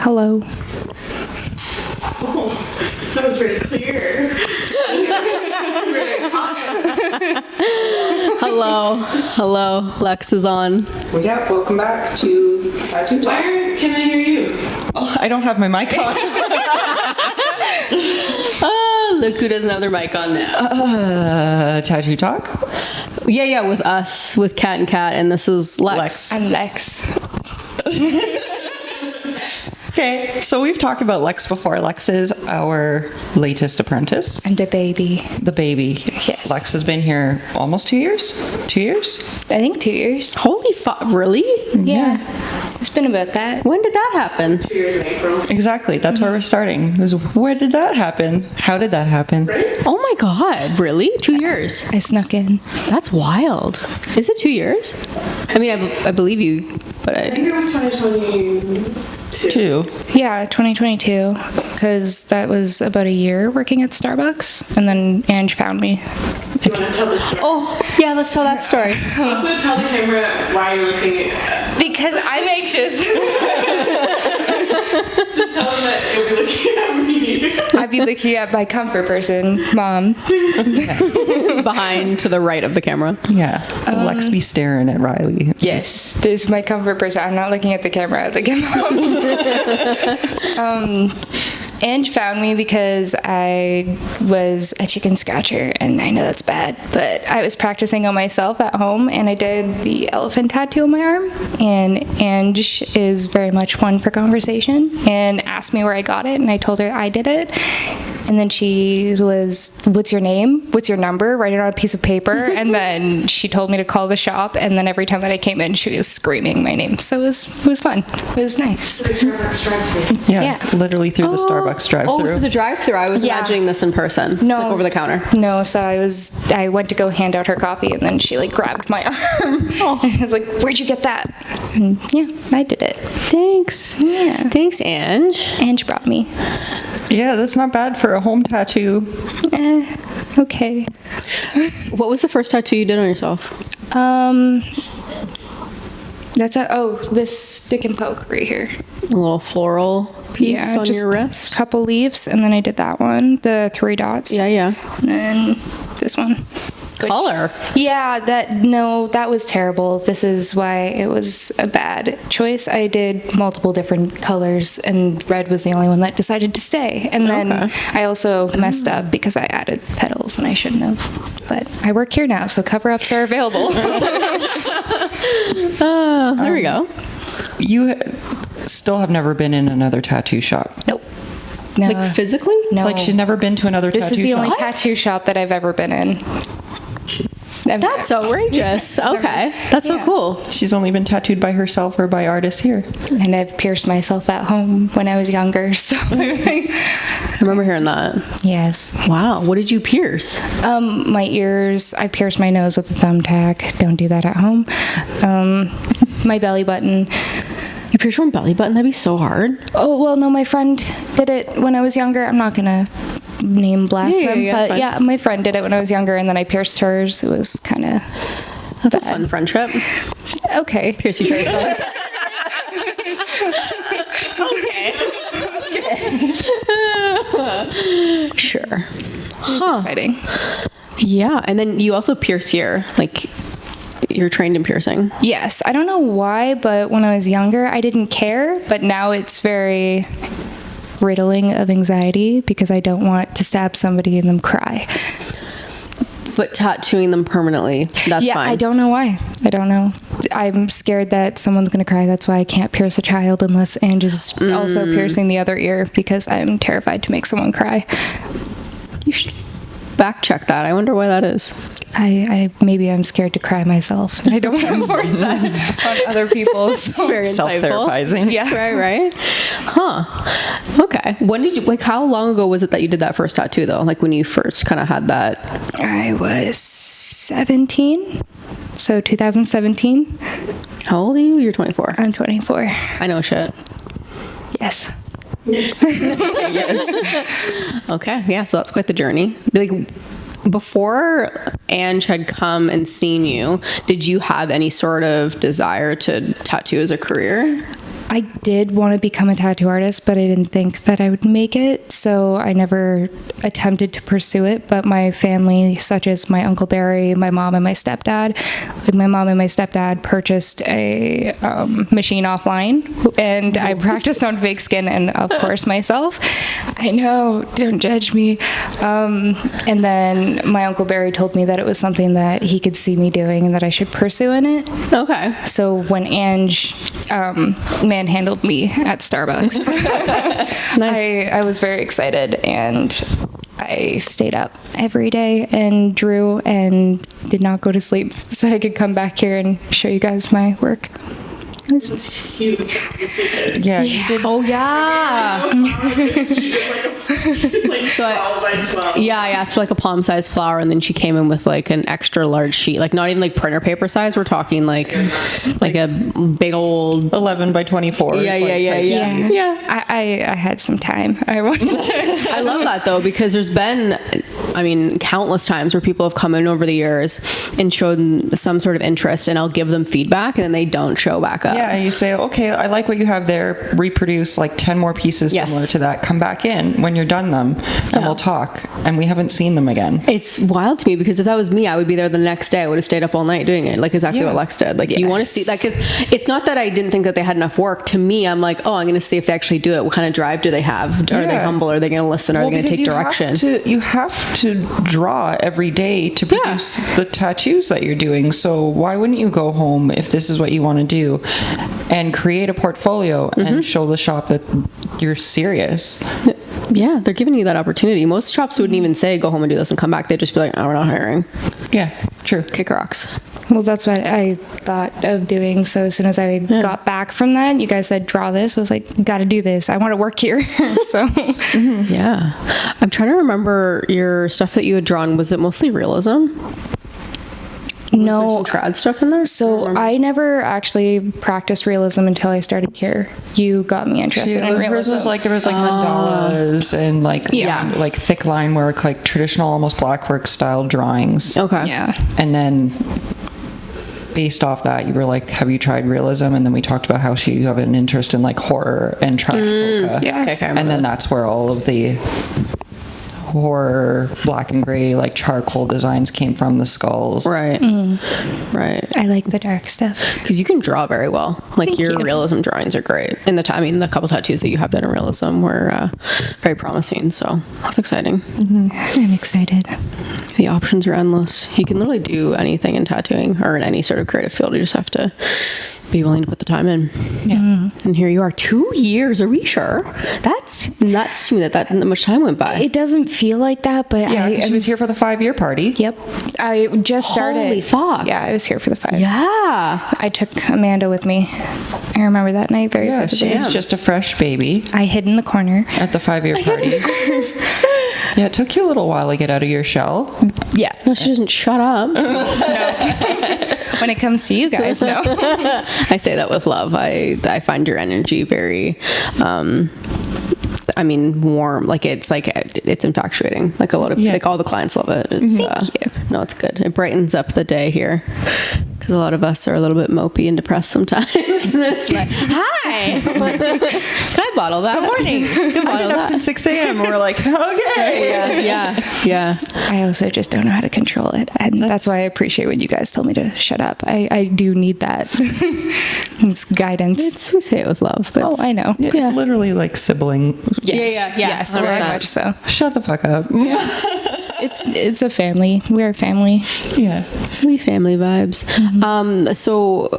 Hello. Oh, that was very clear. Hello. Lex is on. Well, yeah, welcome back to Tattoo Talk. Why can I hear you? Oh, I don't have my mic on. Look who doesn't have their mic on now. Tattoo Talk? Yeah, with us, with Kat and Kat, and this is Lex. I'm Lex. Okay, so we've talked about Lex before. Lex is our latest apprentice. And a baby. The baby. Yes. Lex has been here almost 2 years? 2 years? I think 2 years. Holy fuck, really? Yeah. It's been about that. When did that happen? 2 years in April. Exactly, that's where we're starting. It was, where did that happen? How did that happen? Right? Oh my god, really? 2 years? I snuck in. That's wild. Is it 2 years? I mean, I believe you, but I think it was 2022. 2. Yeah, 2022. Because that was about a year working at Starbucks. And then Ange found me. Do you want to tell this story? Oh, yeah, let's tell that story. Also, tell the camera why you're looking at. Because I'm anxious. Just tell them that you'll be looking at me. I'd be looking at my comfort person, Mom. It's behind to the right of the camera. Yeah, Lex be staring at Riley. Yes, this is my comfort person. I'm not looking at the camera. I'm looking at Mom. Ange found me because I was a chicken scratcher, and I know that's bad, but I was practicing on myself at home, and I did the elephant tattoo on my arm, and Ange is very much one for conversation, and asked me where I got it, and I told her I did it, and then she was, what's your name? What's your number? Write it on a piece of paper, and then she told me to call the shop, and then every time that I came in, she was screaming my name, so it was fun. It was nice. The Starbucks drive-thru. Yeah, literally through the Starbucks drive-thru. Oh, so the drive-thru. I was Yeah. imagining this in person. No. Like over the counter. No, so I went to go hand out her coffee, and then she like grabbed my arm. Oh. And I was like, "Where'd you get that?" And yeah, I did it. Thanks. Yeah. Thanks, Ange. Ange brought me. Yeah, that's not bad for a home tattoo. Okay. What was the first tattoo you did on yourself? This stick and poke right here. A little floral piece on just your wrist? couple leaves, and then I did that one, the 3 dots. Yeah. And then this one. Which- Color. Yeah, that was terrible. This is why it was a bad choice. I did multiple different colors, and red was the only one that decided to stay. And then Okay. I also messed up because I added petals, and I shouldn't have. But I work here now, so cover-ups are available. There we go. You still have never been in another tattoo shop. Nope. No. Like physically? no. Like she's never been to another This tattoo is the shop. only tattoo shop that I've ever been in. That's outrageous. Okay. That's so Yeah. cool. She's only been tattooed by herself or by artists here. And I've pierced myself at home when I was younger, so I remember hearing that. yes. Wow. What did you pierce? My ears, I pierced my nose with a thumbtack. Don't do that at home. My belly button. You pierced your own belly button? That'd be so hard. Oh, well, no, my friend did it when I was younger. I'm not gonna name blast Yeah, them, yeah, but fine. yeah, my friend did it when I was younger, and then I pierced hers. It was kind of That's a fun friendship. okay. Pierce each other's belly. Okay. Sure. It was exciting. Yeah. And then you also pierce here. Like, you're trained in piercing. Yes, I don't know why, but when I was younger, I didn't care, but now it's very riddling of anxiety because I don't want to stab somebody and them cry. But tattooing them permanently, that's Yeah, fine. I don't know why. I don't know. I'm scared that someone's going to cry. That's why I can't pierce a child unless Ange is also piercing the other ear because I'm terrified to make someone cry. You should back check that. I wonder why that is. I maybe I'm scared to cry myself. And I don't want to force that on other people. So. Very insightful. Self-therapizing. Yeah. Right. Huh. Okay. When did you, like, how long ago was it that you did that first tattoo, though? Like, when you first kind of had that? I was 17. So 2017. How old are you? You're 24. I'm 24. I know shit. Yes. Yes. Okay. Yeah. So that's quite the journey. Like, before Ange had come and seen you, did you have any sort of desire to tattoo as a career? I did want to become a tattoo artist, but I didn't think that I would make it, so I never attempted to pursue it. But my family, such as my Uncle Barry, my mom, and my stepdad, purchased a machine offline, and I practiced on fake skin and, of course, myself. I know, don't judge me. And then my Uncle Barry told me that it was something that he could see me doing and that I should pursue in it. Okay. So when Ange manhandled me at Starbucks, Nice. I was very excited, and I stayed up every day and drew and did not go to sleep so that I could come back here and show you guys my work. It's huge. Yeah, you did. Oh yeah. She did like So 12 by 12. Yeah, I asked for like a palm-sized flower, and then she came in with like an extra large sheet, like not even like printer paper size. We're talking like a big old. 11 by 24. Yeah. I had some time. I wanted to. I love that though, because there's been, I mean, countless times where people have come in over the years and shown some sort of interest, and I'll give them feedback, and then they don't show back up. Yeah, and you say, okay, I like what you have there. Reproduce like 10 more pieces Yes. similar to that. Come back in when you're done them, and we'll talk. And we haven't seen them again. It's wild to me, because if that was me, I would be there the next day. I would have stayed up all night doing it, like exactly Yeah. what Lex did. Like you want to see, like, 'cause it's not that I didn't think that they had enough work. To me, I'm like, oh, I'm going to see if they actually do it. What kind of drive do they have? Are they Yeah. humble? Are they going to listen? Are they going to because take direction? You have to draw every day to produce the tattoos that you're doing. So why wouldn't you go home if this is what you want to do and create a portfolio and show the shop that you're serious? Yeah, they're giving you that opportunity. Most shops wouldn't even say, go home and do this and come back. They'd just be like, oh, we're not hiring. Yeah, true. Kick rocks. Well, that's what I thought of doing. So as soon as I got back from that, you guys said, draw this. I was like, got to do this. I want to work here. So Yeah. I'm trying to remember your stuff that you had drawn. Was it mostly realism? no. Some trad stuff in there? So I never actually practiced realism until I started here. You got me interested in Hers realism. was like, there was like mandalas and like Yeah. like thick line work, like traditional almost blackwork style drawings. Okay. yeah. And then based off that, you were like, have you tried realism? And then we talked about how you have an interest in like horror and trash polka. Yeah. Okay, I remember And then this. that's where all of the horror black and gray like charcoal designs came from, the skulls. Right. Right. I like the dark stuff. Because you can draw very well. Like Thank your you. realism drawings are great. And the couple tattoos that you have done in realism were very promising. So that's exciting. I'm excited. The options are endless. You can literally do anything in tattooing or in any sort of creative field. You just have to be willing to put the time in. Yeah. And here you are, 2 years. Are we sure? That's nuts to me that much time went by. It doesn't feel like that, but Yeah, 'cause she was here for the 5-year party. Yep. I just started. Holy fuck. Yeah, I was here for the 5. Yeah. I took Amanda with me. I remember that night very Yeah, vividly. she's just a fresh baby I hid in the corner. at the 5-year party. Yeah, it took you a little while to get out of your shell. Yeah. No, she doesn't shut up. When it comes to you guys, no. I say that with love. I find your energy very, warm. Like it's infatuating. Like a lot of like all the clients love it. It's, Thank you. No, it's good. It brightens up the day here because a lot of us are a little bit mopey and depressed sometimes. And then it's like, hi, can I bottle that? Good morning. Can I I've bottle been up that? since 6 a.m. We're like, okay. Yeah. I also just don't know how to control it. And that's why I appreciate when you guys told me to shut up. I do need that. It's guidance. We say it with love. But I know. Yeah, it's literally like sibling. Yes. Yeah. Yes, very 100%. much so. Shut the fuck up. It's a family. We're a family. Yeah. We family vibes. So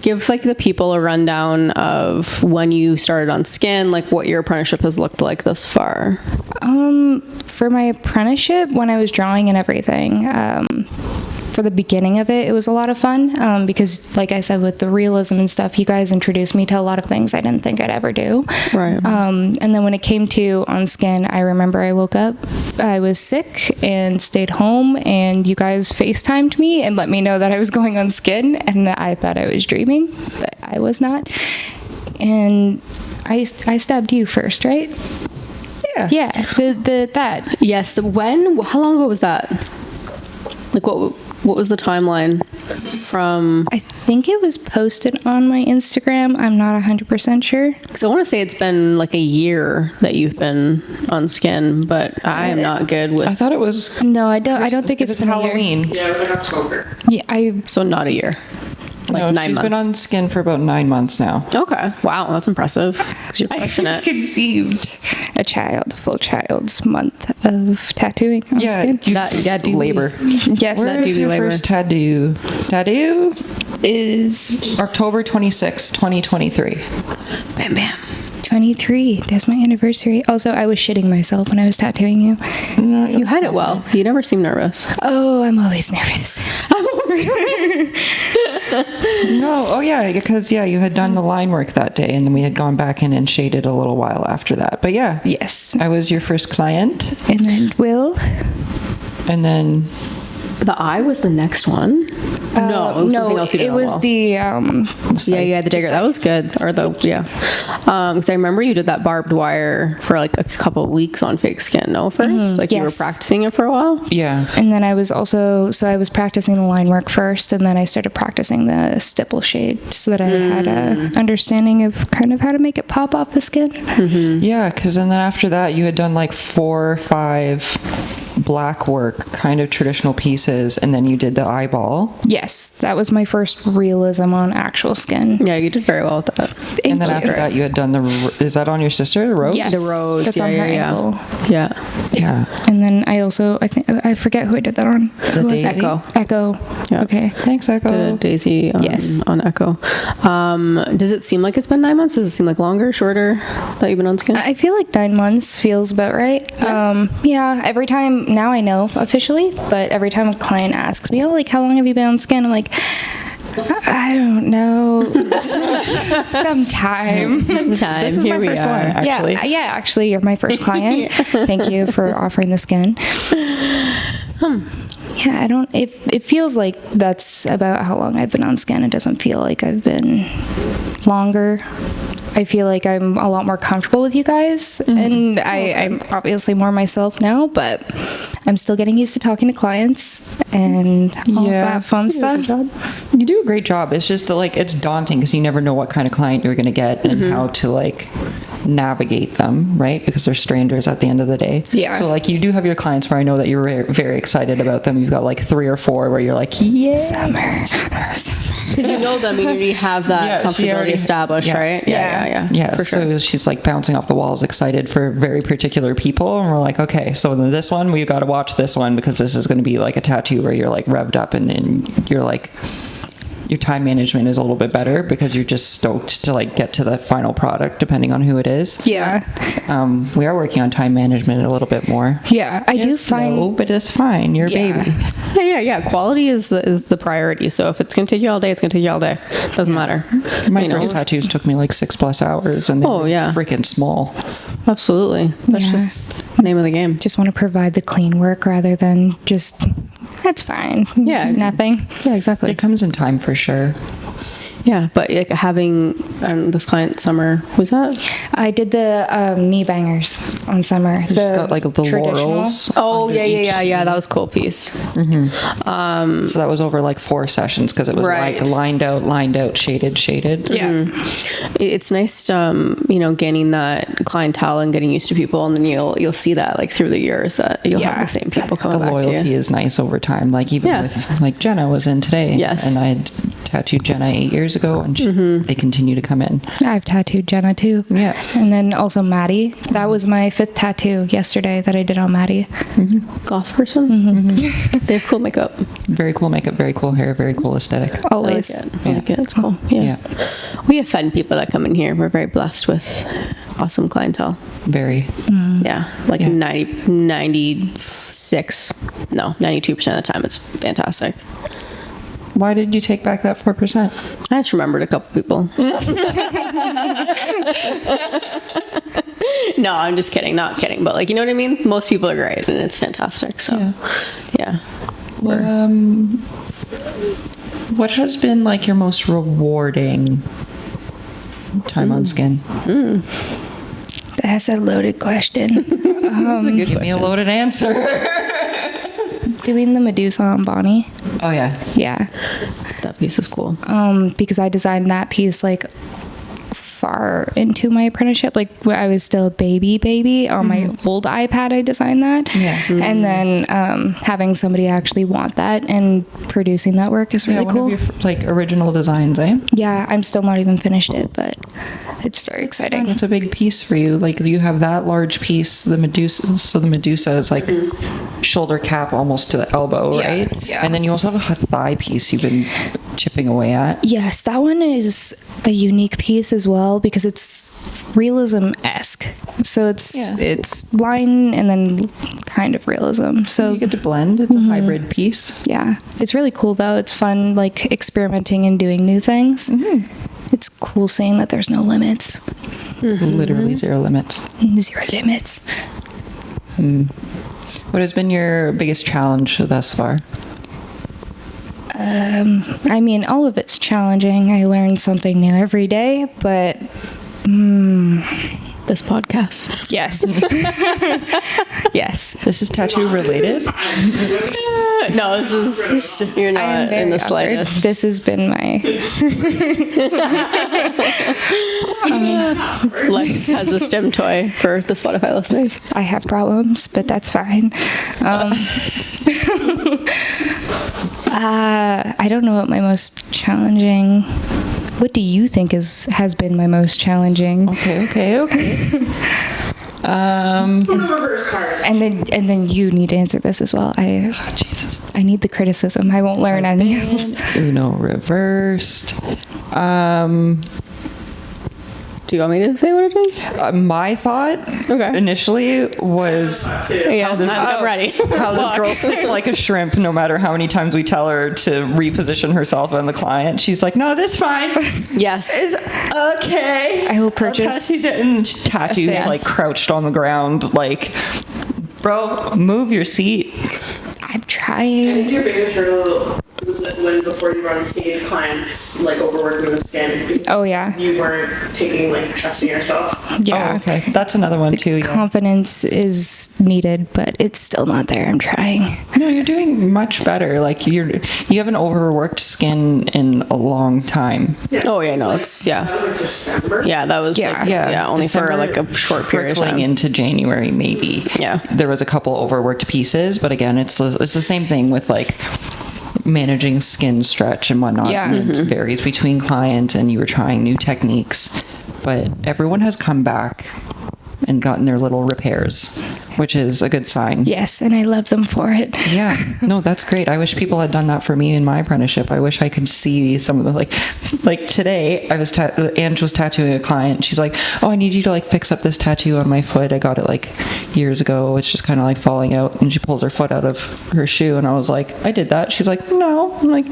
give like the people a rundown of when you started on skin, like what your apprenticeship has looked like thus far. For my apprenticeship, when I was drawing and everything, for the beginning of it, it was a lot of fun because, like I said, with the realism and stuff, you guys introduced me to a lot of things I didn't think I'd ever do. Right. And then when it came to on skin, I remember I woke up, I was sick and stayed home, and you guys FaceTimed me and let me know that I was going on skin, and I thought I was dreaming, but I was not. And I stabbed you first, right? Yeah. Yeah, that. Yes. How long ago was that? Like what was the timeline? from? I think it was posted on my Instagram. I'm not 100% sure. Because I want to say it's been like a year that you've been on skin, but I am not good with. I thought it was. No, I don't think It it's was been a year. Halloween. Yeah, it was like October. Yeah, So not a year. Like No, 9 she's months. been on skin for about 9 months now. Okay. Wow, that's impressive. Because you're pushing it. conceived a full child's month of tattooing on skin. Do labor. Yes, Where that was do be your labor. first tattoo? Tattoo? is October 26, 2023. Bam, bam. 23. That's my anniversary. Also, I was shitting myself when I was tattooing you. You had it well. You never seem nervous. Oh, I'm always nervous. No, oh yeah, because you had done the line work that day, and then we had gone back in and shaded a little while after that. But yeah, Yes. I was your first client, And then Will. and then The eye was the next one. No, it was something else you did it on was wall. the the digger. That was good. Or the because I remember you did that barbed wire for like a couple of weeks on fake skin. No, first, like you were yes. practicing it for a while. yeah, and then I was practicing the line work first, and then I started practicing the stipple shade so that I had a understanding of kind of how to make it pop off the skin. yeah, because then after that you had done like 4 or 5 black work, kind of traditional pieces, and then you did the eyeball, Yes, that was my first realism on actual skin. Yeah, you did very well with that. and then after that you had done is that on your sister, the rose? Yes, The rose, that's yeah, on her yeah. ankle. Yeah. Yeah. And then I think I forget who I did that on. Who was it? daisy? Echo. Echo. Yeah. Okay. Thanks, Did a Echo. daisy on, Yes. on Echo. Does it seem like it's been 9 months? Does it seem like longer, shorter that you've been on skin? I feel like 9 months feels about right. Yeah, every time, now I know officially, but every time a client asks me, oh, like, how long have you been on skin? I'm like, I don't know. Sometime. Sometime. This is Here my we first are. one, actually. Yeah, actually, you're my first client. Thank you for offering the skin. Yeah, I don't. It feels like that's about how long I've been on skin. It doesn't feel like I've been longer. I feel like I'm a lot more comfortable with you guys, and I'm obviously more myself now, but I'm still getting used to talking to clients and all of that fun stuff. You do a great job. It's just that, like, it's daunting because you never know what kind of client you're going to get and how to like navigate them, right? Because they're strangers at the end of the day. Yeah. So like you do have your clients where I know that you're very, very excited about them. You've got like 3 or 4 where you're like, yeah. Summer. Because you know them and you already have that Yeah, she comfortability already- established, yeah. right? Yeah. Yeah, for sure. so she's like bouncing off the walls, excited for very particular people, and we're like, okay, so then this one we've got to watch this one because this is going to be like a tattoo where you're like revved up and then you're like, your time management is a little bit better because you're just stoked to like get to the final product depending on who it is. Yeah. We are working on time management a little bit more. Yeah, I do It's find. slow, but it's fine. You're a Yeah. baby. Yeah. Quality is the priority. So if it's gonna take you all day, it's gonna take you all day. Doesn't matter. My You know. first tattoos took me like 6+ hours, and they Oh, were yeah. freaking small. Absolutely. That's Yeah. just the name of the game. Just want to provide the clean work rather than just. That's fine. Yeah. Just nothing. Yeah, exactly. It comes in time for sure. Yeah, but like having this client Summer, who's that? I did the knee bangers on Summer. She's got like the traditional. laurels. Oh yeah. That was a cool piece. So that was over like 4 sessions because it was Right. like lined out, shaded. Yeah. It's nice, gaining that clientele and getting used to people, and then you'll see that like through the years that you'll Yeah. have the same people The coming back to loyalty you. is nice over time. Like even Yeah. with like Jenna was in today. Yes. And I had tattooed Jenna 8 years ago, and they continue to come in. I've tattooed Jenna too. Yeah. And then also Maddie. That was my 5th tattoo yesterday that I did on Maddie. Goth person. They have cool makeup. Very cool makeup, very cool hair, very cool aesthetic. I like Always. it. I like it. It's cool. Yeah. We offend people that come in here. We're very blessed with awesome clientele. Very. Yeah, like Yeah. 92% of the time it's fantastic. Why did you take back that 4%? I just remembered a couple people. No, I'm just kidding. Not kidding. But like, you know what I mean? Most people are great and it's fantastic. So, yeah. What has been like your most rewarding time on skin? That's a loaded question. That's a good Give me a question. loaded answer. Doing the Medusa on Bonnie. Oh yeah. Yeah. That piece is cool. Because I designed that piece like far into my apprenticeship, like when I was still a baby on my old iPad. I designed that. Yeah. And then having somebody actually want that and producing that work is really one cool. of your like original designs, eh? Yeah, I'm still not even finished it, but it's very exciting. It's a big piece for you. Like you have that large piece, the Medusa. So the Medusa is like shoulder cap almost to the elbow, Yeah, right? yeah. And then you also have a thigh piece you've been chipping away at. Yes, that one is a unique piece as well because it's realism-esque. So it's line and then kind of realism. So You get to blend. It's a hybrid piece. yeah, it's really cool though. It's fun, like experimenting and doing new things. It's cool seeing that there's no limits. Literally zero limits. Zero limits. What has been your biggest challenge thus far? I mean, all of it's challenging. I learn something new every day, but This podcast. yes. Yes. This is tattoo related. No, this is you're I am not very in the awkward. slightest. This has been my Lex has a stem toy for the Spotify listeners. I have problems, but that's fine. I don't know what my most challenging. What do you think has been my most challenging? Okay. Put the reverse card. And then you need to answer this as well. Jesus. I need the criticism. I won't learn anything else. Uno reversed. Do you want me to say what it is? My thought Okay. initially was Yeah, I'm ready. how this girl sits like a shrimp no matter how many times we tell her to reposition herself on the client. She's like, no, this fine. Yes. Is okay. I will purchase And tattoos Yes. like crouched on the ground like, bro, move your seat. I'm I trying. think your biggest hurdle was that when before you run paid clients, like overworking the skin. Because Oh yeah. you weren't taking like trusting yourself. Yeah. Oh, okay. That's another one too. Yeah. Confidence is needed, but it's still not there. I'm trying. No, you're doing much better. Like you haven't overworked skin in a long time. Oh, yeah, no, it's- That yeah. was like December. Yeah, that was Yeah. like, yeah, only December, for like a short period of trickling time. into January, maybe. Yeah. There was a couple overworked pieces, but again, it's the same thing with like managing skin stretch and whatnot. Yeah. And it varies between client, and you were trying new techniques, but everyone has come back and gotten their little repairs, which is a good sign. Yes, and I love them for it. Yeah, no, that's great. I wish people had done that for me in my apprenticeship. I wish I could see some of the like today. I was Ange was tattooing a client. She's like, "Oh, I need you to like fix up this tattoo on my foot. I got it like years ago. It's just kind of like falling out." And she pulls her foot out of her shoe, and I was like, "I did that." She's like, "No." I'm like,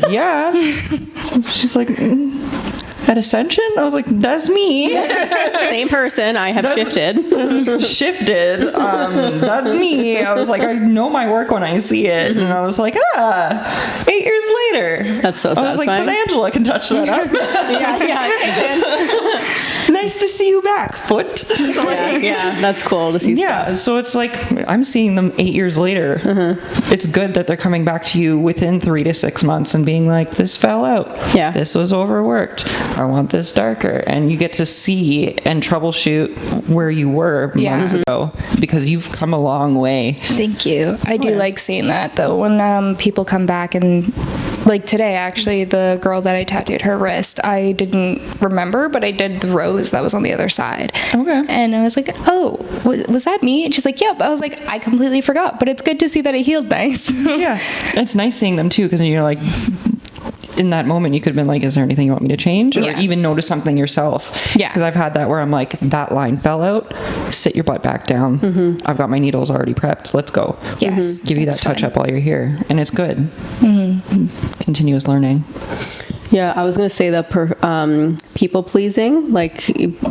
"Yeah." She's like, "At Ascension?" I was like, "That's me." Same person. I have shifted. Shifted. That's me. I was like, I know my work when I see it. And I was like, 8 years later. That's so I was like, satisfying. but Angela can touch that up. Nice to see you back, foot. Yeah, that's cool to see. Yeah, so it's like I'm seeing them 8 years later. It's good that they're coming back to you within 3 to 6 months and being like, this fell out. Yeah. This was overworked. I want this darker. And you get to see and troubleshoot where you were months ago because you've come a long way. Thank you. I do like seeing that though. When people come back and like today, actually, the girl that I tattooed her wrist, I didn't remember, but I did the rose that was on the other side. Okay. And I was like, oh, was that me? And she's like, yep. I was like, I completely forgot, but it's good to see that it healed nice. Yeah. It's nice seeing them too because you're like, in that moment, you could have been like, is there anything you want me to change? Or Yeah. even notice something yourself. Yeah. Because I've had that where I'm like, that line fell out. Sit your butt back down. I've got my needles already prepped. Let's go. Yes, Give you that that's touch fine. up while you're here. And it's good. Continuous learning. Yeah, I was gonna say that people pleasing, like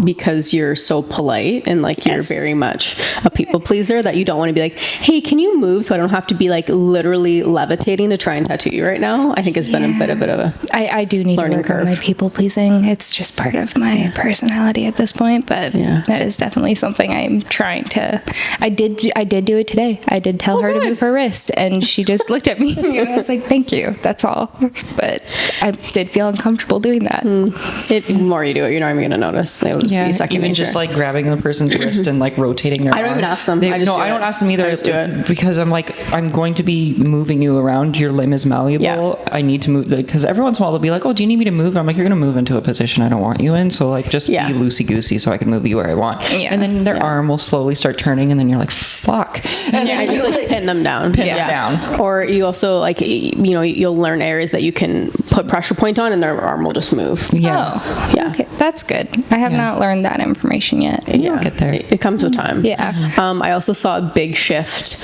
because you're so polite and like you're very much a people pleaser that you don't want to be like, hey, can you move so I don't have to be like literally levitating to try and tattoo you right now? I think has been a bit of a I do need to learning work on curve. my people pleasing. It's just part of my personality at this point, but that is definitely something I'm trying to. I did do it today. I did tell her to move her wrist, and she just looked at me and I was like, thank you, that's all. But I did feel uncomfortable doing that. The more you do it, you're not even going to notice. It'll just be second Even nature. just like grabbing the person's wrist and like rotating their I don't arm. even ask them. I just do I don't it. ask them either. I just do it. Because I'm like, I'm going to be moving you around. Your limb is malleable. Yeah. I need to move, because every once in a while they'll be like, oh, do you need me to move? I'm like, you're going to move into a position I don't want you in. So like, just be loosey-goosey so I can move you where I want. Yeah. And then their arm will slowly start turning, and then you're like, fuck. And I just like pin them down. Pin them down. Or you also like, you know, you'll learn areas that you can put pressure point on and their arm will just move. Yeah. Oh, Yeah. okay, that's good. I have not learned that information yet. Yeah. get there. It comes with time. Yeah. I also saw a big shift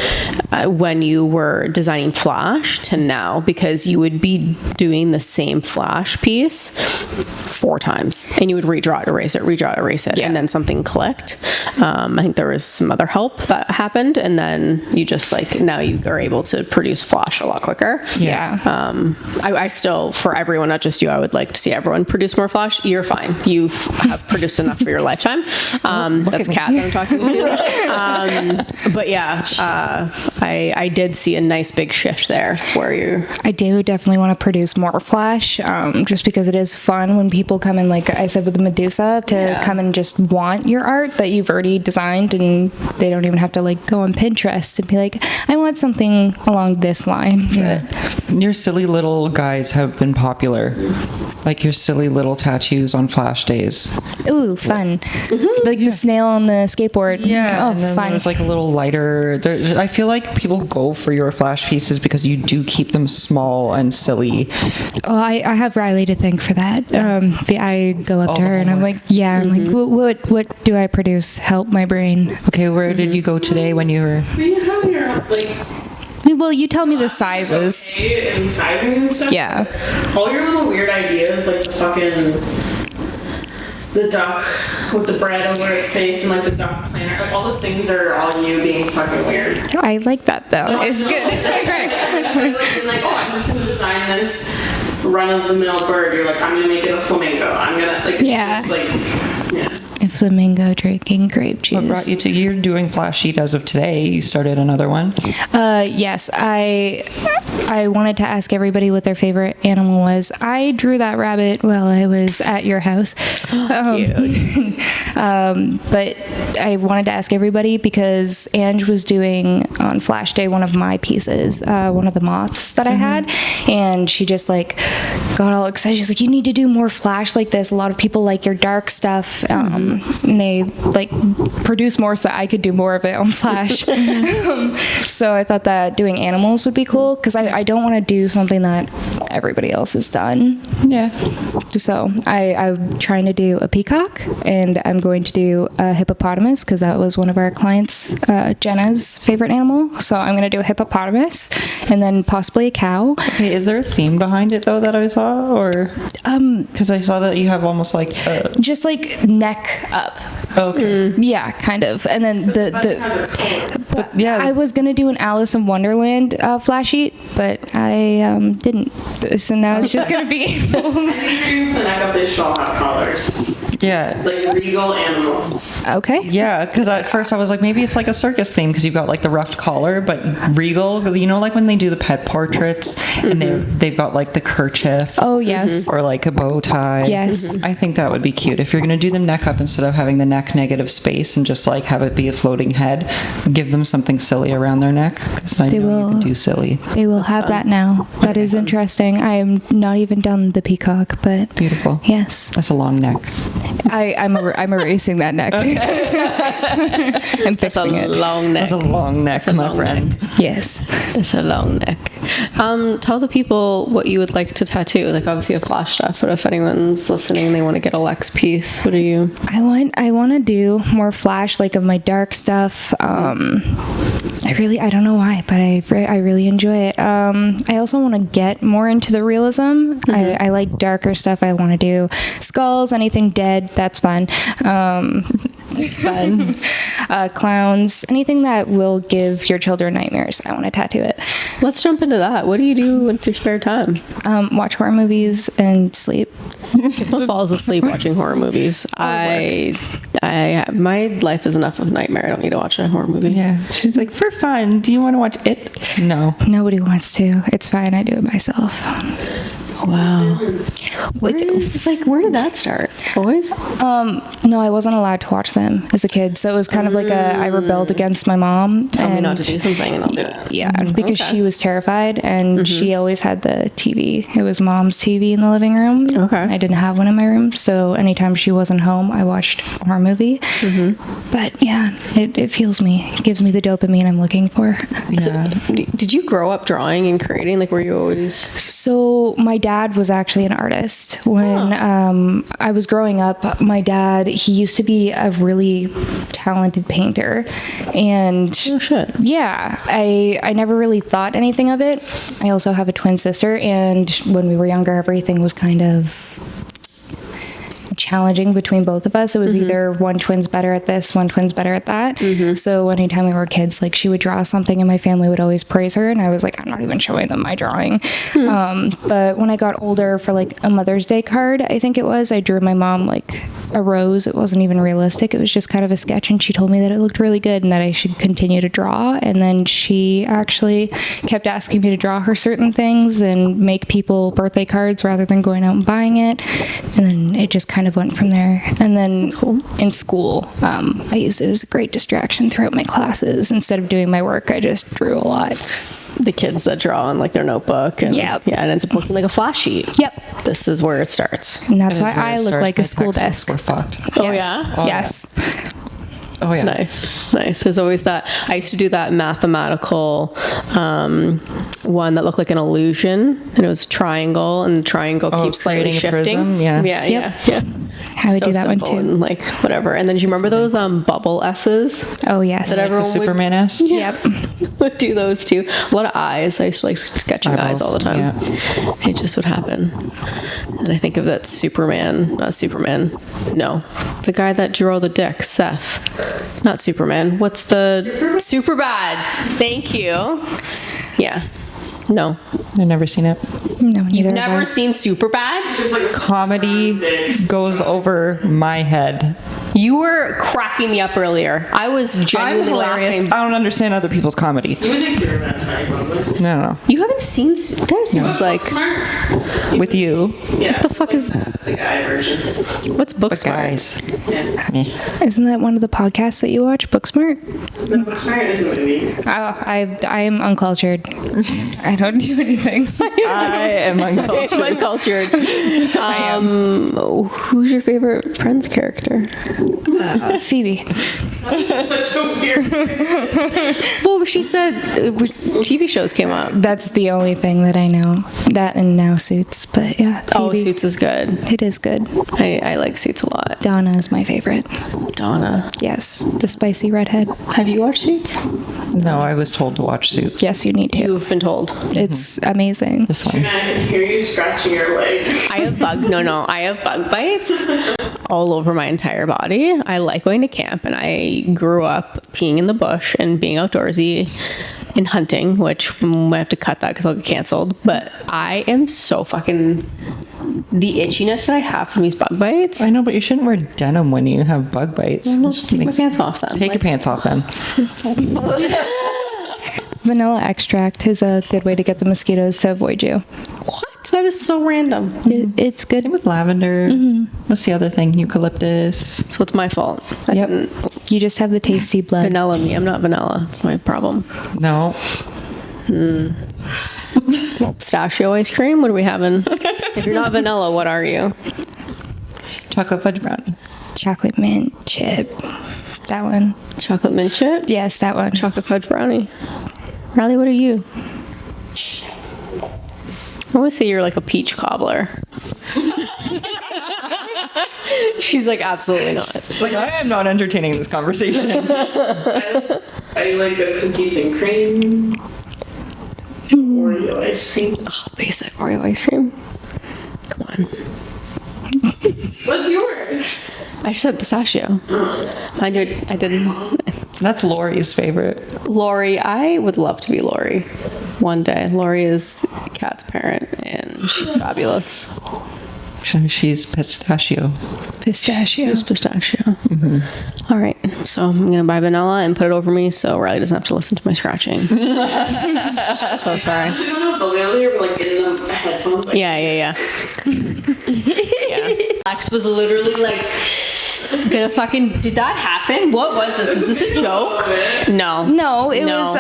when you were designing Flash to now, because you would be doing the same Flash piece 4 times and you would redraw it, erase it, and then something clicked. I think there was some other help that happened, and then you just like, now you are able to produce Flash a lot quicker. Yeah. I still, for everyone, not just you, I would like to see everyone produce more Flash. You're fine. You have produced enough for your lifetime. That's Kat that I'm talking to. But yeah, I did see a nice big shift there where you're... I do definitely want to produce more Flash, just because it is fun when people come in, like I said with the Medusa, to come and just want your art that you've already designed, and they don't even have to like go on Pinterest and be like, I want something along this line. Your silly little guys have been popular. Like your silly little tattoos on Flash days. Ooh, fun. Like the snail on the skateboard. Yeah. Oh, And then fun. there's like a little lighter. I feel like people go for your Flash pieces because you do keep them small and silly. Oh, I have Riley to thank for that. I go up to her and I'm like, I'm like, what do I produce? Help my brain. Okay, where did you go today when you were... You have your, like, Well, you tell me the sizes. okay and sizing and stuff. Yeah. All your little weird ideas, like the duck with the bread over its face and like the duck planner, like all those things are all you being fucking weird. I like that though. It's good. That's great. And like, oh, I'm just gonna design this run-of-the-mill bird. You're like, I'm gonna make it a flamingo. I'm gonna like, Yeah. just like, yeah. A flamingo drinking grape juice. What brought you to... You're doing Flash Sheet as of today. You started another one. Yes, I wanted to ask everybody what their favorite animal was. I drew that rabbit while I was at your house. But I wanted to ask everybody because Ange was doing on Flash Day one of my pieces, one of the moths that I had, and she just like got all excited. She's like, you need to do more Flash like this. A lot of people like your dark stuff, and they like produce more so that I could do more of it on Flash. So I thought that doing animals would be cool because I don't want to do something that everybody else has done. Yeah. So I'm trying to do a peacock, and I'm going to do a hippopotamus because that was one of our clients, Jenna's favorite animal. So I'm going to do a hippopotamus, and then possibly a cow. Okay, is there a theme behind it though that I saw, or because I saw that you have almost like Just like neck up. okay, Yeah, kind of. And then It has a color. but yeah, I was gonna do an Alice in Wonderland flash sheet, but I didn't. So now it's just gonna be. I think you're gonna put the neck up. They should all have collars, yeah. like regal animals. Okay. Yeah, because at first I was like, maybe it's like a circus theme because you've got like the ruffed collar, but regal. You know, like when they do the pet portraits and they've got like the kerchief. Oh yes. Or like a bow tie. Yes. I think that would be cute. If you're going to do them neck up instead of having the neck negative space and just like have it be a floating head, give them something silly around their neck. Because I know you will. can do silly. They will have that now. That is interesting. I am not even done the peacock, but Beautiful. yes, That's a long neck. I'm erasing that neck. I'm It's a fixing it. long neck. That's a long neck, a my long friend. Yes. It's a long neck. Tell the people what you would like to tattoo. Like obviously a Flash stuff, but if anyone's listening and they want to get a Lex piece, what are you? I want to do more Flash, like of my dark stuff. I don't know why, but I really enjoy it. I also want to get more into the realism. I like darker stuff. I want to do skulls, anything dead. That's fun. It's fun. Clowns, anything that will give your children nightmares. I want to tattoo it. Let's jump into that. What do you do with your spare time? Watch horror movies and sleep. Who falls asleep watching horror movies? My life is enough of a nightmare. I don't need to watch a horror movie. Yeah. She's like, for fun, do you want to watch it? No. Nobody wants to. It's fine. I do it myself. Wow. Where did that start? Boys? No, I wasn't allowed to watch them as a kid, so it was kind of like I rebelled against my mom. Tell me not to do something and I'll do it. Yeah, because she was terrified, and she always had the TV. It was mom's TV in the living room. Okay. I didn't have one in my room, so anytime she wasn't home, I watched a horror movie. But yeah, it fuels me. It gives me the dopamine I'm looking for. Yeah. Did you grow up drawing and creating? Like, were you always... So my dad was actually an artist. When I was growing up, my dad, he used to be a really talented painter. And Oh, shit. yeah, I never really thought anything of it. I also have a twin sister, and when we were younger, everything was kind of challenging between both of us. It was either one twin's better at this, one twin's better at that. So anytime we were kids, like, she would draw something and my family would always praise her, and I was like, I'm not even showing them my drawing. But when I got older, for like a Mother's Day card, I think it was, I drew my mom like a rose. It wasn't even realistic. It was just kind of a sketch, and she told me that it looked really good and that I should continue to draw. And then she actually kept asking me to draw her certain things and make people birthday cards rather than going out and buying it. And then it just kind of went from there. And then in school, I used it as a great distraction throughout my classes. Instead of doing my work, I just drew a lot. The kids that draw on like their notebook. And, Yep. Yeah, it ends up looking like a flash sheet. Yep. This is where it starts. And that's That why is where I it look starts. like a My school textbooks desk. were fucked. Oh, Yes. yeah? Oh, Yes. Oh, yeah. Nice. There's always that. I used to do that mathematical one that looked like an illusion, and it was a triangle, and the triangle keeps slightly creating a shifting. prism? Yeah. Yeah. I would do that one simple too. and, like, whatever. And then do you remember those bubble S's? Oh, yes. That The everyone Superman S? Yep. would do those too. A lot of eyes. I used to like sketching eyes all the time. Yeah. It just would happen. And I think of that Superman, not Superman. No, the guy that drew all the dicks, Seth. Not Superman. What's the Superbad? Thank you. Yeah. No. I've never seen it. No, neither You've have never I. seen Superbad? Just like Comedy goes over my head. You were cracking me up earlier. I was I'm genuinely hilarious. laughing. I don't understand other people's comedy. You would think Superman's funny, probably. No. You haven't seen that? Seems like Smart. With you. Yeah. What the fuck is The guy version. what's Booksmart? Guys. Yeah. Isn't that one of the podcasts that you watch, Booksmart? The Booksmart is a movie. Oh, I am uncultured. I don't do anything. I am uncultured. I'm uncultured. Who's your favorite Friends character? Phoebe. Such a weird. Well, she said TV shows came up. That's the only thing that I know. That and Now Suits. But yeah, Phoebe. Oh, Suits is good. It is good. I like Suits a lot. Donna is my favorite. Donna. Yes, the spicy redhead. Have you watched Suits? No, I was told to watch Suits. Yes, you need to. You've been told. It's amazing. This one. I can hear you scratching your leg. I have bug bites all over my entire body. I like going to camp, and I grew up peeing in the bush and being outdoorsy and hunting, which I have to cut that because I'll get canceled. But I am so fucking the itchiness that I have from these bug bites. I know, but you shouldn't wear denim when you have bug bites. I'll just take my pants off then. Take your pants off then. Vanilla extract is a good way to get the mosquitoes to avoid you. What? That is so random. It's good. Same with lavender. What's the other thing? Eucalyptus. So it's my fault. I Yep. didn't You just have the tasty blood. vanilla me. I'm not vanilla. It's my problem. No. Pistachio ice cream? What are we having? If you're not vanilla, what are you? Chocolate fudge brownie. Chocolate mint chip. That one. Chocolate mint chip? Yes, that one. Chocolate fudge brownie. Riley, what are you? I always say you're like a peach cobbler. She's like, absolutely not. Like, I am not entertaining this conversation. I like a cookies and cream. Oreo ice cream. Oh, basic Oreo ice cream. Come on. What's yours? I just said pistachio. Mind you, I didn't. That's Lori's favorite. Lori, I would love to be Lori one day. Lori is Kat's parent, and she's fabulous. She's pistachio. Pistachio. She's pistachio. All right, so I'm gonna buy vanilla and put it over me, so Riley doesn't have to listen to my scratching. So sorry. I don't know, but we were like in the headphones. Like, Yeah. Yeah. Lex was literally like gonna fucking. Did that happen? What was this? Was this a joke? No. No, it was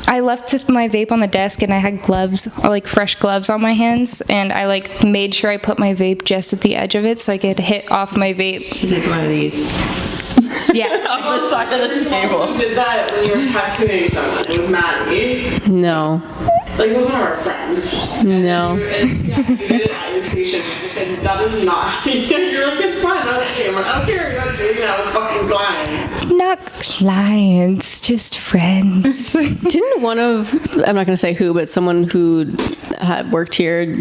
I left my vape on the desk and I had gloves, like fresh gloves on my hands, and I like made sure I put my vape just at the edge of it so I could hit off my vape. Take one of these. Yeah. Off the side of the You also table. did that when you were tattooing someone. It was Maddie. No. Like, it was one of our friends. No. And yeah, you did it at your station. You said, that is not. You're like, it's fine. Okay. I'm like, I don't care. You're not doing that with fucking clients. Not clients, just friends. Didn't one of, I'm not gonna say who, but someone who had worked here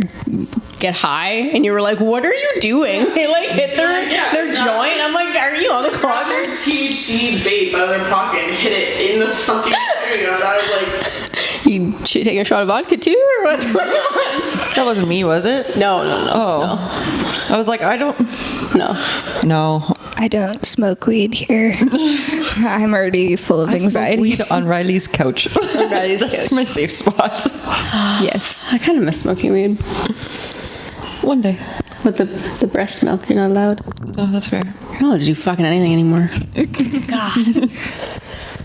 get high, and you were like, what are you doing? They like hit their joint. I'm like, are you on the clock? Grab their THC vape out of their pocket and hit it in the fucking studio. And I was like, You taking a shot of vodka too, or what's going on? That wasn't me, was it? No. Oh. I was like, I don't. No. No. I don't smoke weed here. I'm already full of I smoke anxiety. weed on Riley's couch. Riley's That's couch. my safe spot. Yes. I kind of miss smoking weed. One day. With the breast milk, you're not allowed. Oh, that's fair. You're not allowed to do fucking anything anymore.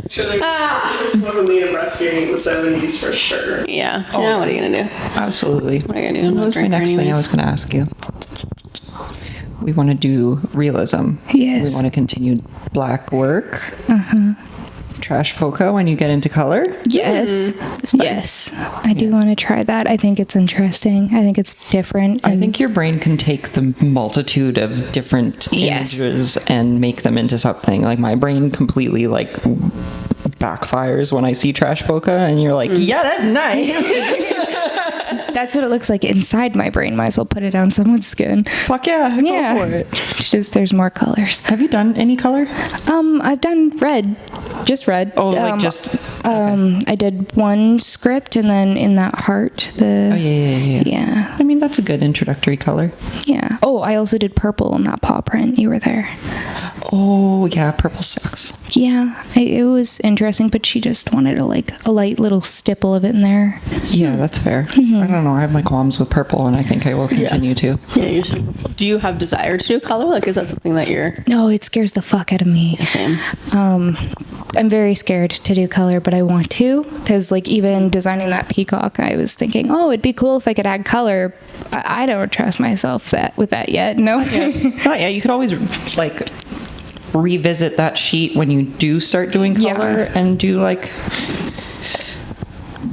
sure, they're smoking weed and breastfeeding in the 70s for sure. Yeah. Yeah, what are you gonna do? Absolutely. What are you gonna do? I'm That not was my drinking next thing I anyways. was going to ask you. We want to do realism. Yes. We want to continue black work. Trash polka when you get into color. Yes. Yes. I do want to try that. I think it's interesting. I think it's different. I think your brain can take the multitude of different Yes. images and make them into something. Like my brain completely like backfires when I see trash polka, and you're like, yeah, that's nice. that's what it looks like inside my brain. Might as well put it on someone's skin. Fuck yeah, Yeah. go for it. It's just there's more colors. Have you done any color? I've done red, just red. Oh, like just. I did one script, and then in that heart, Oh yeah. yeah. I mean, that's a good introductory color. Yeah. Oh, I also did purple in that paw print. You were there. Oh yeah, purple sucks. Yeah, it was interesting, but she just wanted a light little stipple of it in there. Yeah, that's fair. I don't know. I have my qualms with purple, and I think I will continue to. Yeah, do you have desire to do color? Like, is that something that you're No, it scares the fuck out of me. same? I'm very scared to do color, but I want to, because like even designing that peacock, I was thinking, oh, it'd be cool if I could add color. I don't trust myself with that yet. No. Oh yeah, you could always like revisit that sheet when you do start doing color and do like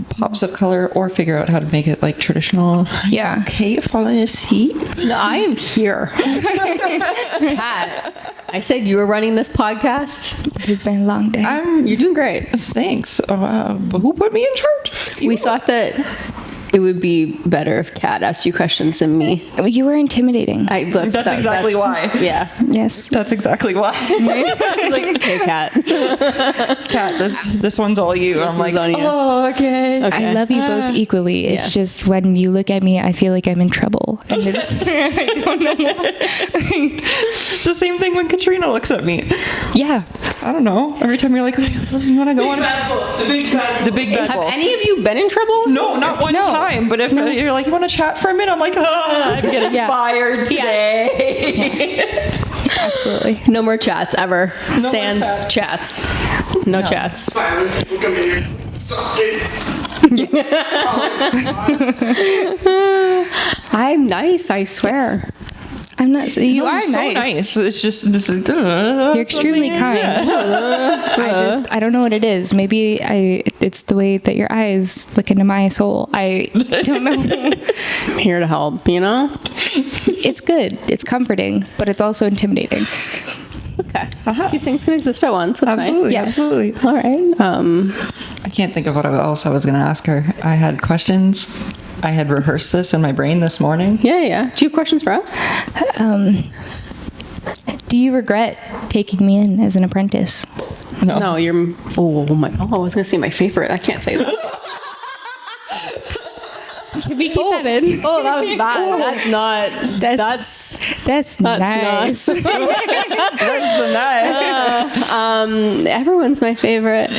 pops of color, or figure out how to make it like traditional. Yeah. Okay, falling asleep. No, I am here. Pat, I said you were running this podcast. It's been a long day. You're doing great. Thanks. Who put me in charge? We thought that it would be better if Kat asked you questions than me. You were intimidating. That's exactly why. Yeah. Yes. That's exactly why. It's like, okay, Kat. Kat, this one's all you. I'm is like, on you. oh, okay. Okay. I love you both equally. It's Yes. just when you look at me, I feel like I'm in trouble. And it's, I don't know. It's the same thing when Katrina looks at me. Yeah. I don't know. Every time you're like, listen, you want to go Big on bad wolf. The big bad wolf. the big bad Have wolf? any of you been in trouble? No, not one No. time. But if you're like, you want to chat for a minute, I'm like, I'm getting Yeah. fired today. Absolutely. No more chats ever. more Sans chats. chats. No chats. Silence. People come in here. Stalking. I'm nice, I swear. I'm not. You are so nice. It's just this. You're extremely kind. I don't know what it is. Maybe it's the way that your eyes look into my soul. I don't know. I'm here to help, you know? It's good. It's comforting, but it's also intimidating. Okay. Two things can exist at once. That's Absolutely, nice. absolutely. All right. I can't think of what else I was going to ask her. I had questions. I had rehearsed this in my brain this morning. Yeah. Do you have questions for us? Do you regret taking me in as an apprentice? No, you're. Oh my. Oh, I was gonna say my favorite. I can't say that. Can we keep that in? Oh, that was bad. That's Nice. everyone's my favorite.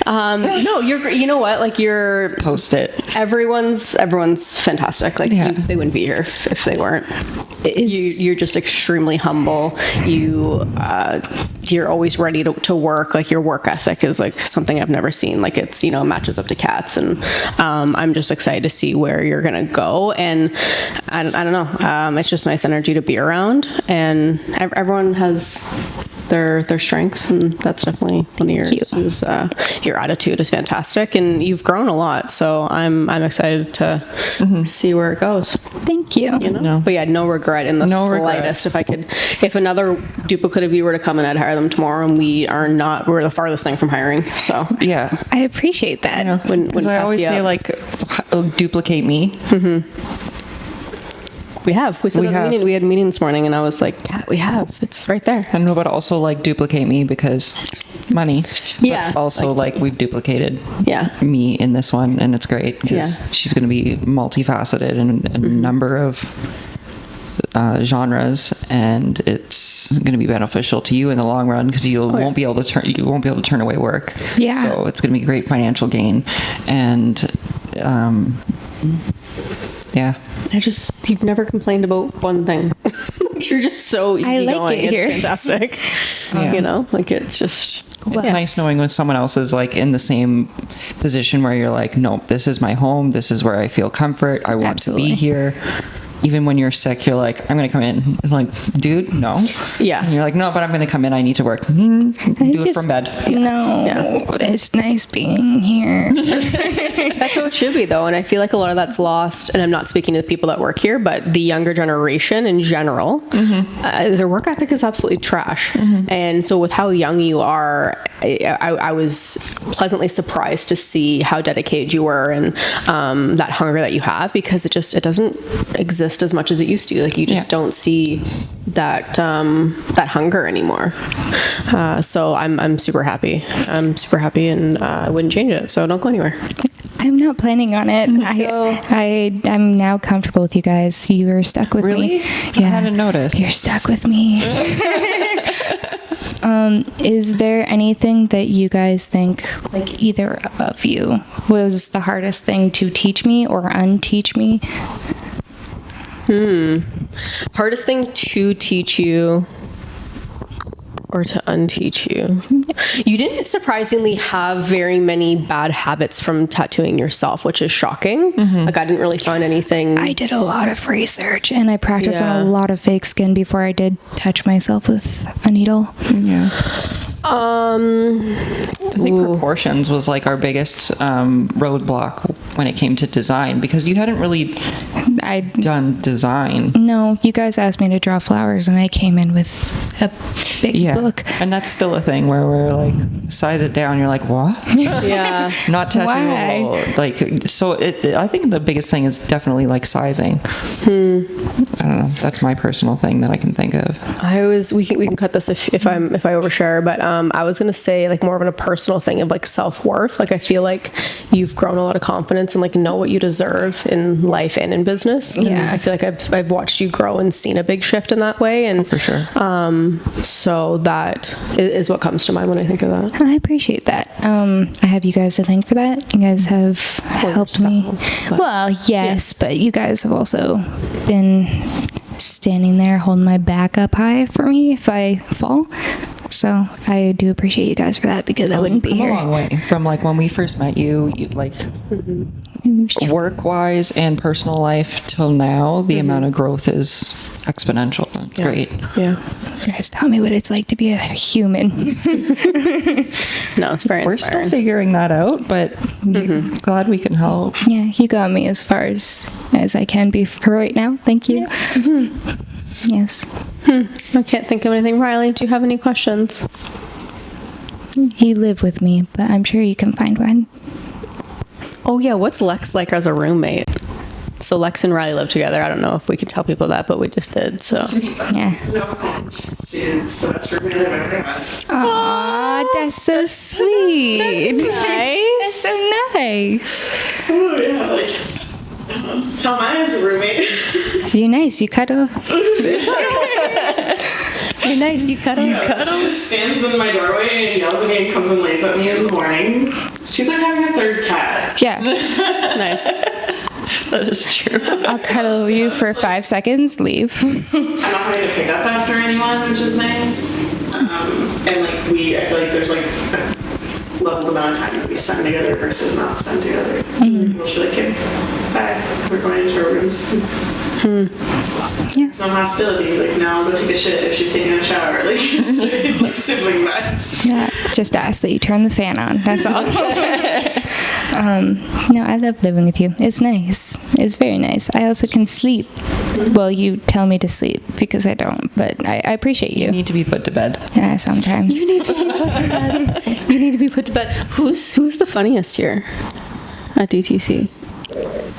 No, you're. You know what? Like you're. Post it. Everyone's fantastic. Like Yeah. they wouldn't be here if they weren't. You're just extremely humble. You're always ready to work. Like your work ethic is like something I've never seen. Like it's matches up to cats, and I'm just excited to see where you're gonna go. And I don't know. It's just nice energy to be around, and everyone has their strengths, and that's definitely one of yours. Is, your attitude is fantastic, and you've grown a lot. So I'm excited to see where it goes. Thank you. No. But yeah, no regret in the No slightest. regrets. If another duplicate of you were to come in, I'd hire them tomorrow, and we're the farthest thing from hiring. So Yeah. I appreciate that. Because I always say, like, duplicate me. we have. We said We that at the have. meeting. We had a meeting this morning, and I was like, yeah, we have. It's right there. I know, but also, like, duplicate me because money. Yeah, But also, like, we've duplicated Yeah. me in this one, and it's great because Yeah. she's going to be multifaceted in a number of genres, and it's going to be beneficial to you in the long run because you won't be able to turn away work. Yeah. So it's going to be great financial gain, and yeah. You've never complained about one thing. You're just so easygoing. like it here. It's fantastic. Yeah. Like it's just. It's nice knowing when someone else is like in the same position where you're like, nope, this is my home. This is where I feel comfort. I want Absolutely. to be here. Even when you're sick, you're like, I'm going to come in. It's like, dude, no. Yeah. And you're like, no, but I'm going to come in. I need to work. Do it from bed. No, it's nice being here. That's how it should be, though. And I feel like a lot of that's lost. And I'm not speaking to the people that work here, but the younger generation in general, their work ethic is absolutely trash. And so with how young you are, I was pleasantly surprised to see how dedicated you were and that hunger that you have, because it doesn't exist as much as it used to. Like you just don't see that that hunger anymore. So I'm super happy. And I wouldn't change it. So don't go anywhere. I'm not planning on it. I'm now comfortable with you guys. You are stuck with Really? me. I hadn't noticed. You're stuck with me. Is there anything that you guys think, like either of you, was the hardest thing to teach me or unteach me? Hardest thing to teach you or to unteach you? You didn't surprisingly have very many bad habits from tattooing yourself, which is shocking. Like I didn't really find anything. I did a lot of research and I practiced Yeah. on a lot of fake skin before I did touch myself with a needle. Yeah. I think proportions was like our biggest roadblock when it came to design, because you hadn't really done design. No, you guys asked me to draw flowers and I came in with a big book. And that's still a thing where we're like, size it down. You're like, what? Yeah. Not tattooable. Why? Like, so I think the biggest thing is definitely like sizing. I don't know. That's my personal thing that I can think of. We can cut this if I overshare, but I was gonna say like more of a personal thing of like self-worth. Like I feel like you've grown a lot of confidence and like know what you deserve in life and in business. Yeah. And I feel like I've watched you grow and seen a big shift in that way. And For sure. So that is what comes to mind when I think of that. I appreciate that. I have you guys to thank for that. You guys have helped me. yourself, but- Well, yes, but you guys have also been standing there holding my back up high for me if I fall. So I do appreciate you guys for that, because I wouldn't be Come a here. long way from like when we first met you like work-wise and personal life till now. The amount of growth is exponential. It's great. Yeah. You guys tell me what it's like to be a human. No, it's very We're inspiring. still figuring that out, but glad we can help. Yeah, you got me as far as I can be for right now. Thank you. Yes. I can't think of anything. Riley, do you have any questions? You live with me, but I'm sure you can find one. Oh yeah, what's Lex like as a roommate? So Lex and Riley live together. I don't know if we can tell people that, but we just did. So Yeah. No, she's the best roommate I've ever had. Aw, that's so sweet. That's nice. so nice. Oh yeah, like how am I as a roommate? You're nice. You cuddle. You're nice. You cuddle. She just stands in my doorway and yells at me and comes and lays at me in the morning. She's like having a third cat. Yeah. Nice. That is true. I'll cuddle you for 5 seconds. Leave. I'm not having to pick up after anyone, which is nice. And like I feel like there's like a level amount of time that we spend together versus not spend together. We'll be like, okay, bye. We're going into our rooms. There's no hostility. Like now, I'll go take a shit if she's taking a shower. Like it's like sibling vibes. Yeah. Just ask that you turn the fan on. That's all. No, I love living with you. It's nice. It's very nice. I also can sleep. Well, you tell me to sleep because I don't, but I appreciate you. You need to be put to bed. Yeah, sometimes. You need to be put to bed. You need to be put to bed. Who's the funniest here at DTC?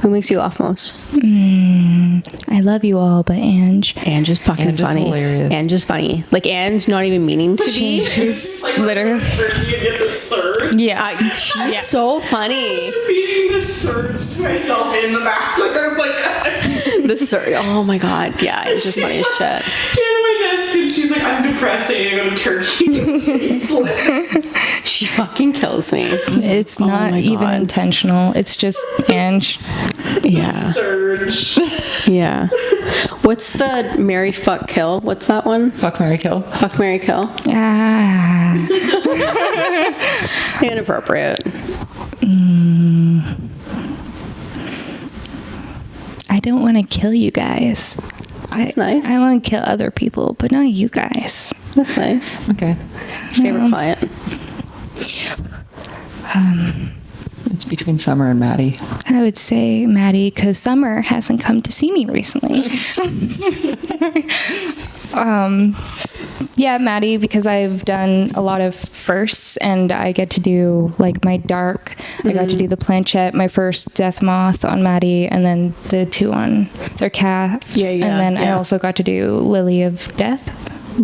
Who makes you laugh most? I love you all, but Ange. Ange is fucking Ange is funny. hilarious. Ange is funny. Like Ange not even meaning to be. She's Like literally. turkey and get the surge. Yeah, she's so funny. Feeding the surge to myself in the bathroom. Like Oh my god, yeah, it's just funny as shit. came to my desk and she's like, I'm depressed. I need to go to turkey. She fucking kills me. It's not my even God. intentional. It's just Ange. Yeah, Surge. yeah. What's the Marry Fuck Kill? What's that one? Fuck, marry, kill. Fuck, Marry, Kill. Ah. Inappropriate. I don't want to kill you guys. That's nice. I want to kill other people, but not you guys. That's nice. Okay. Favorite client? It's between Summer and Maddie. I would say Maddie, because Summer hasn't come to see me recently. Yeah, Maddie, because I've done a lot of firsts, and I get to do like my dark. I got to do the planchette, my first death moth on Maddie, and then the 2 on their calves. Yeah, and then I also got to do Lily of Death.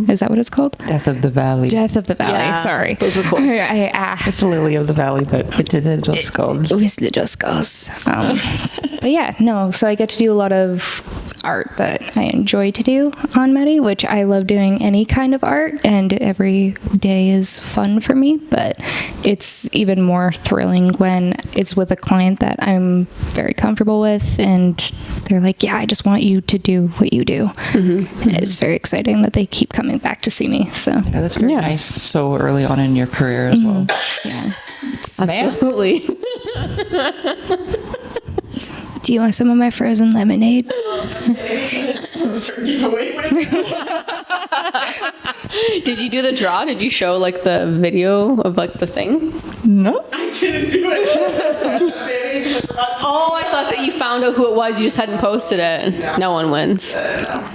Is that what it's called? Death of the Valley. Death of the Valley. Yeah, Sorry, those were cool. It's a Lily of the Valley, but with the little skulls. with little skulls. But yeah, no. So I get to do a lot of art that I enjoy to do on Maddie, which I love doing any kind of art, and every day is fun for me. But it's even more thrilling when it's with a client that I'm very comfortable with, and they're like, "Yeah, I just want you to do what you do." And it's very exciting that they keep coming back to see me. So Yeah, that's very nice. So early on in your career as well. yeah. Absolutely. Do you want some of my frozen lemonade? Did you do the draw? Did you show like the video of like the thing? No. I didn't do it. Oh, I thought that you found out who it was. You just hadn't posted it. No one wins.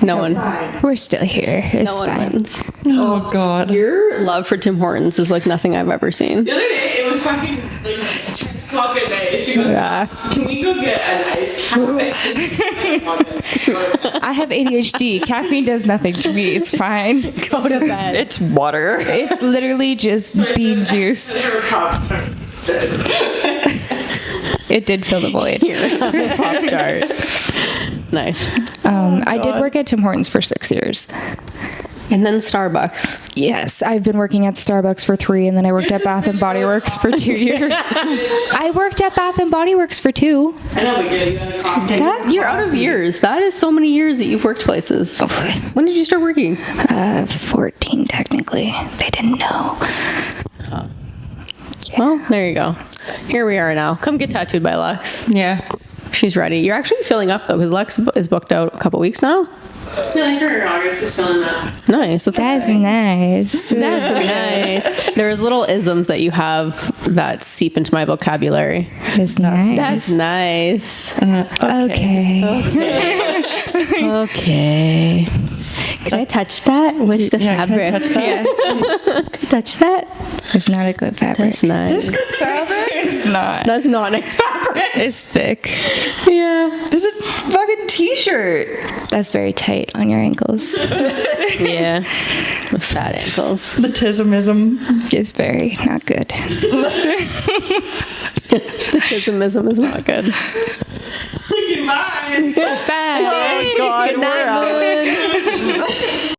No one. We're still here. It's No one fine. wins. Oh, God. Your love for Tim Hortons is like nothing I've ever seen. The other day, it was fucking like 10 o'clock at night. She goes, can we go get an iced caffeine? I have ADHD. Caffeine does nothing to me. It's fine. Go to bed. It's water. It's literally just bean juice. It did fill the void. Here, Pop Tart. Nice. I did work at Tim Hortons for 6 years. And then Starbucks. Yes, I've been working at Starbucks for 3, and then I worked at Bath and Body Works for 2 years. I worked at Bath and Body Works for 2. I know, but yeah, you got a coffee. You're out of years. That is so many years that you've worked places. When did you start working? 14 technically. They didn't know. Well, there you go. Here we are now. Come get tattooed by Lex. Yeah. She's ready. You're actually filling up though, because Lex is booked out a couple weeks now. Yeah, like her August is filling up. Nice. That's nice. That's nice. There's little isms that you have that seep into my vocabulary. That's nice. That's nice. Okay. Okay. Can I touch that? What's the Yeah, can I fabric? touch that? Can I touch that? It's not a good fabric. That's nice. This good fabric? It's not. That's not nice fabric. It's thick. Yeah. This is a fucking t-shirt. That's very tight on your ankles. Yeah. With fat ankles. The tismism. It's very not good. The chismism is not good. Goodbye. Bye. Oh God, Good night, we're out. Moon.